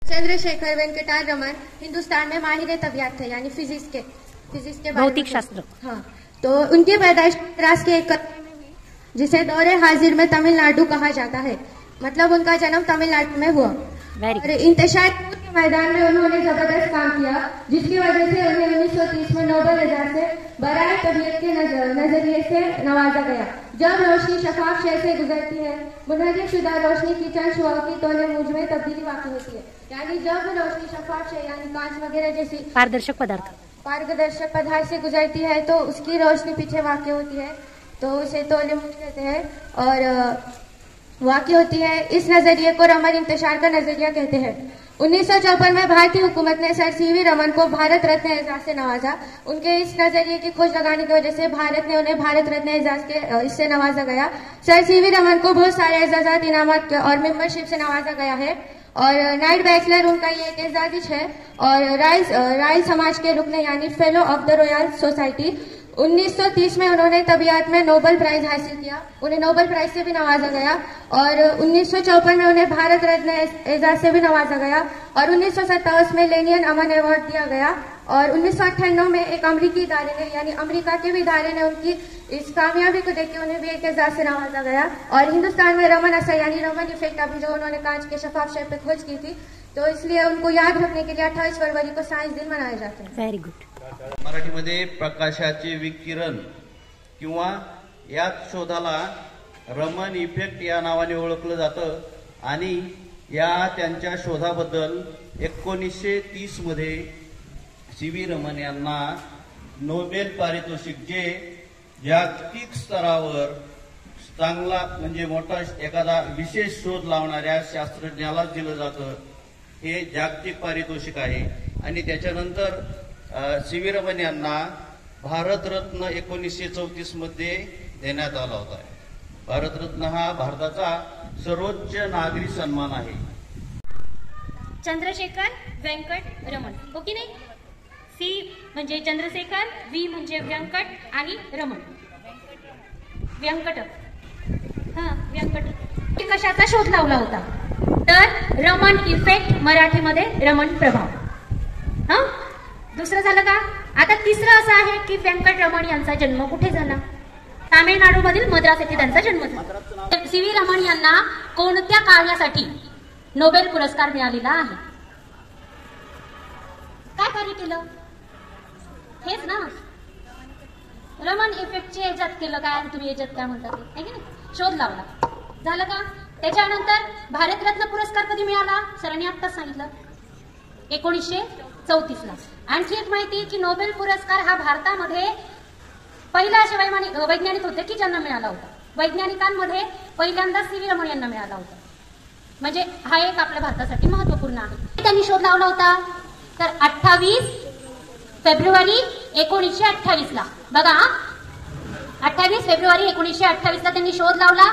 चंद्रशेखर वेंकटा रमन हिंदुस्तान में माहिर तबियत थे, यानी फिजिक्स के भौतिक शास्त्र। हाँ, तो उनकी पैदाइश मद्रास के एक कस्बे में हुई, जिसे दौरे हाजिर में तमिलनाडु कहा जाता है। मतलब उनका जन्म तमिलनाडु में हुआ। और इंतशार के मैदान में उन्होंने जबरदस्त काम किया, जिसकी वजह से उन्हें 1930 में नोबेल एजाज से बराए तबीयत के नजरिए से नवाजा गया। जब रोशनी शफाफ शय से गुजरती है, मुनहरिफ शुदा रोशनी की चंद शुआओं की तोले मूंज में तब्दीली वाक़ई होती है। यानी जब रोशनी शफाफ शय यानी कांच वगैरह जैसी पारदर्शक पदार्थ से गुजरती है तो उसकी रोशनी पीछे वाक़ई होती है, तो उसे तोले मूंज कहते हैं और वाक़ई होती है। इस नजरिए को रमन इंतशार का नजरिया कहते हैं। 1954 में भारतीय हुकूमत ने सर सीवी रमन को भारत रत्न एजाज से नवाजा। उनके इस नजरिए की खोज लगाने की वजह से भारत ने उन्हें भारत रत्न एजाज के इससे नवाजा गया। सर सीवी रमन को बहुत सारे एजाजात, इनामत और मेंबरशिप से नवाजा गया है और नाइट बैचलर उनका ये एक एजाजिश है। और राय समाज के रुकने यानी fellow of the royal society. 1930 में उन्होंने तबियत में नोबेल प्राइज हासिल किया, उन्हें नोबेल प्राइज से भी नवाजा गया। और 1954 में उन्हें भारत रत्न एजाज से भी नवाजा गया और 1927 में लेनियन अमन अवार्ड दिया गया। और 1998 में एक अमरीकी इदारे ने यानी अमेरिका के भी इदारे ने उनकी इस कामयाबी को देख के उन्हें भी एक एजाज से नवाजा गया। और हिंदुस्तान में रमन असर यानी रमन इफेक्ट, अभी जो उन्होंने कांच के शफाफ शय पे खोज की थी, तो इसलिए उनको याद रखने के लिए 28 फरवरी को साइंस दिन मनाए जाते हैं। Very good. मराठीमध्ये प्रकाशाचे विकिरण किंवा याच शोधाला रमन इफेक्ट या नावाने ओळखलं जातं आणि या त्यांच्या शोधाबद्दल 1930 मध्ये सीवी रमन यांना नोबेल पारितोषिक, जे जागतिक स्तरावर चांगला म्हणजे मोठा एखादा विशेष शोध लावणाऱ्या शास्त्रज्ञाला दिलं जातं, हे जागतिक पारितोषिक आहे। आणि त्याच्यानंतर सीवी रमन यांना भारतरत्न 1934 मध्ये देण्यात आला होता। भारतरत्न हा भारताचा सर्वोच्च नागरी सन्मान आहे। चंद्रशेखर वेंकट रमन, हो की नाही? सी म्हणजे चंद्रशेखर, व्ही म्हणजे व्यंकट आणि रमन व्यंकट। हा, व्यंकट कशाचा शोध लावला होता? तर रमन इफेक्ट, मराठीमध्ये रमन प्रभाव। हा, दुसरं झालं का? आता तिसरं असं आहे की व्यंकट रमन यांचा जन्म कुठे झाला? तामिळनाडू मधील मद्रास येथे त्यांचा जन्म झाला। सीवी रमन यांना कोणत्या कार्यासाठी नोबेल पुरस्कार मिळालेला आहे? काय कार्य केलं? हेच ना, रमन इफेक्टचे याच्यात केलं काय? तुम्ही याच्यात काय म्हणता ते, आहे की नाही? शोध लावला, झालं का? त्याच्यानंतर भारतरत्न पुरस्कार कधी मिळाला? सरांनी आत्ताच सांगितलं, 1934 ला। आणखी एक माहिती की नोबेल पुरस्कार हा भारतामध्ये पहिला असे वैज्ञानिक होते की ज्यांना मिळाला होता। वैज्ञानिकांमध्ये पहिल्यांदा सीवी रमन यांना मिळाला होता, म्हणजे हा एक आपल्या भारतासाठी महत्वपूर्ण आहे। त्यांनी शोध लावला होता तर 28 फेब्रुवारी 1928 ला। बघा, 28 फेब्रुवारी 1928 ला त्यांनी शोध लावला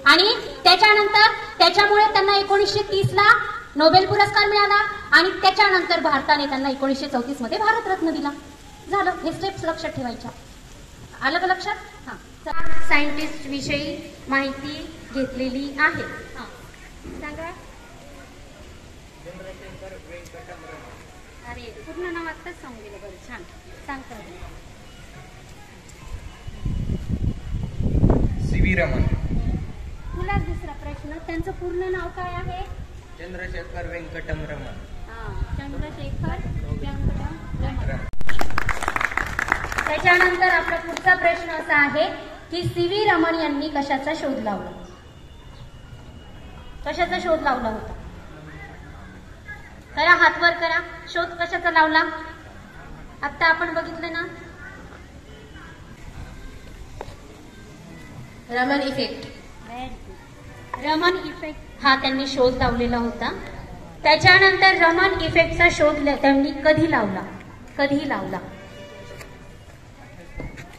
आणि त्याच्यानंतर त्याच्यामुळे त्यांना 1930 ला नोबेल पुरस्कार मिळाला आणि त्याच्यानंतर भारताने त्यांना 1934 मध्ये भारतरत्न दिला। झालं, हे स्टेप्स लक्षात ठेवायच्या। आलं का लक्षात? हा, सायंटिस्ट विषयी माहिती घेतलेली आहे। हा, सांगा। अरे, पूर्ण नाव आत्ताच सांगून दिलं, बरं, छान सांगता। सीवी रमन। तुला दुसरा प्रश्न, त्यांचं पूर्ण नाव काय आहे? चंद्रशेखर वेंकटम रमन। चंद्रशेखर वेंकटम रमन। त्याच्यानंतर आपला पुढचा प्रश्न असा आहे की सीवी रमन यांनी कशाचा शोध लावला? कशाचा शोध लावला होता? करा, हात वर करा। शोध कशाचा लावला? आता आपण बघितलं ना, रमन इफेक्ट। रमन इफेक्ट हा त्यांनी शोध लावलेला होता। त्याच्यानंतर रमन इफेक्टचा शोध त्यांनी कधी लावला?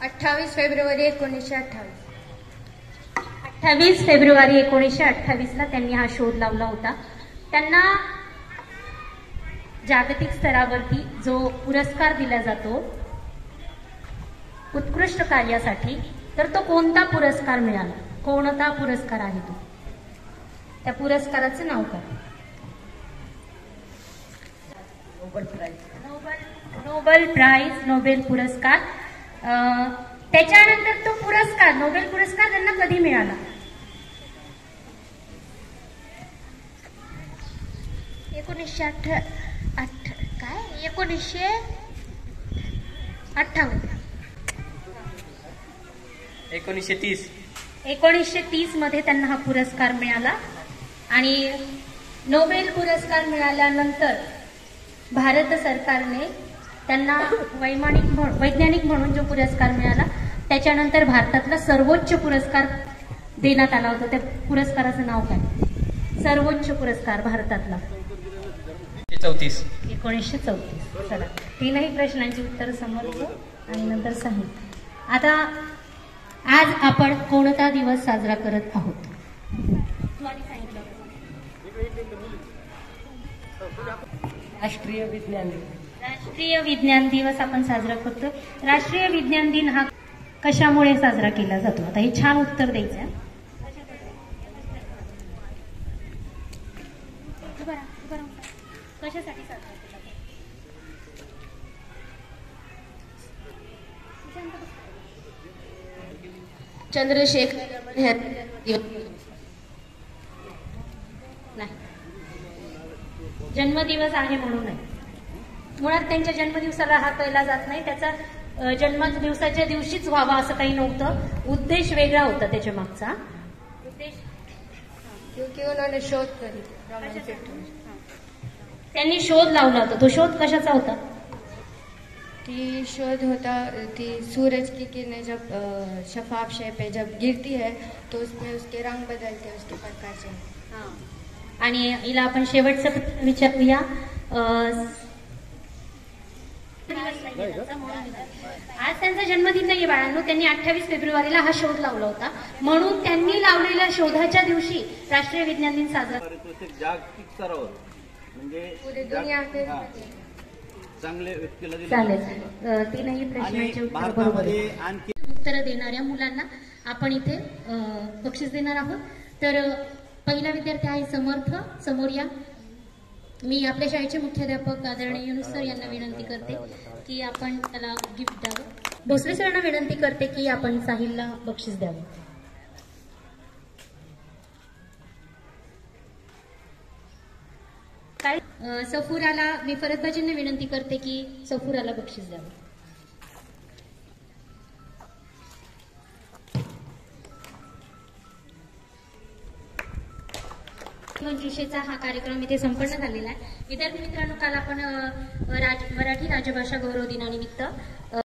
28 फेब्रुवारी 1928। 28 फेब्रुवारी 1928 ला त्यांनी हा शोध लावला होता। त्यांना जागतिक स्तरावरती जो पुरस्कार दिला जातो उत्कृष्ट कार्यासाठी, तर तो कोणता पुरस्कार मिळाला? कोणता पुरस्कार आहे तो? त्या पुरस्काराचं नाव काय? नोबेल प्राइज, नोबेल पुरस्कार. त्याच्यानंतर तो पुरस्कार, नोबेल पुरस्कार त्यांना कधी मिळाला? 1958. 1930. 1930 मध्ये त्यांना हा पुरस्कार मिळाला. आणि नोबेल पुरस्कार मिळाल्यानंतर भारत सरकारने त्यांना वैज्ञानिक म्हणून जो पुरस्कार मिळाला, त्याच्यानंतर भारतातला सर्वोच्च पुरस्कार देण्यात आला होता. त्या पुरस्काराचं नाव काय? सर्वोच्च पुरस्कार भारतातला. 1934. 1934. चला, तीनही प्रश्नांची उत्तर समजतो आणि नंतर सांगितलं. आता आज आपण कोणता दिवस साजरा करत आहोत? राष्ट्रीय विज्ञान दिन. राष्ट्रीय विज्ञान दिवस आपण साजरा करतो. राष्ट्रीय विज्ञान दिन हा कशामुळे साजरा केला जातो? आता हे छान उत्तर द्यायचं आहे. कशासाठी साजरा केला जातो? चंद्रशेखर नाही, जन्मदिवस आहे म्हणून नाही. मुळात त्यांच्या जन्मदिवसाला हा केला जात नाही. त्याचा जन्मदिवसाच्या दिवशीच व्हावा असं काही नव्हतं. उद्देश वेगळा होता त्याच्या मागचा. उद्देश क्योंकि उन्होंने शोध करी. त्यांनी शोध लावला होता. तो शोध कशाचा होता? कि शोध होता कि सूरज की किरणें जब शफाफ शय पे जब गिरती है तो उसमें उसके रंग बदलते हैं, उसके प्रकाश से. आणि हिला आपण शेवटचं विचारूया. आज त्यांचा जन्मदिन नाही बाळांनो. त्यांनी 28 फेब्रुवारीला हा शोध लावला होता, म्हणून त्यांनी लावलेल्या शोधाच्या दिवशी राष्ट्रीय विज्ञान दिन साजरा. जागतिक स्तरावर म्हणजे पूरी दुनिया के चांगले व्यक्तीला दिले. चालेल. तीनही प्रश्नांची उत्तर बरोबर आहे. उत्तर देणाऱ्या मुलांना आपण इथे बक्षीस देणार आहोत. तर पहिला विद्यार्थी आहे समर्थ. समोर या. मी आपल्या शाळेचे मुख्याध्यापक आदरणीय युनुस सर यांना विनंती करते की आपण त्याला गिफ्ट द्यावं. भोसले सरांना विनंती करते की आपण साहिलला बक्षीस द्यावं. काय सफुराला मी फरतबाजींना विनंती करते की सफुराला बक्षीस द्यावं. मंजुषेचा हा कार्यक्रम इथे संपन्न झालेला आहे. विद्यार्थी मित्रांनो, काल आपण मराठी राजभाषा गौरव दिनानिमित्त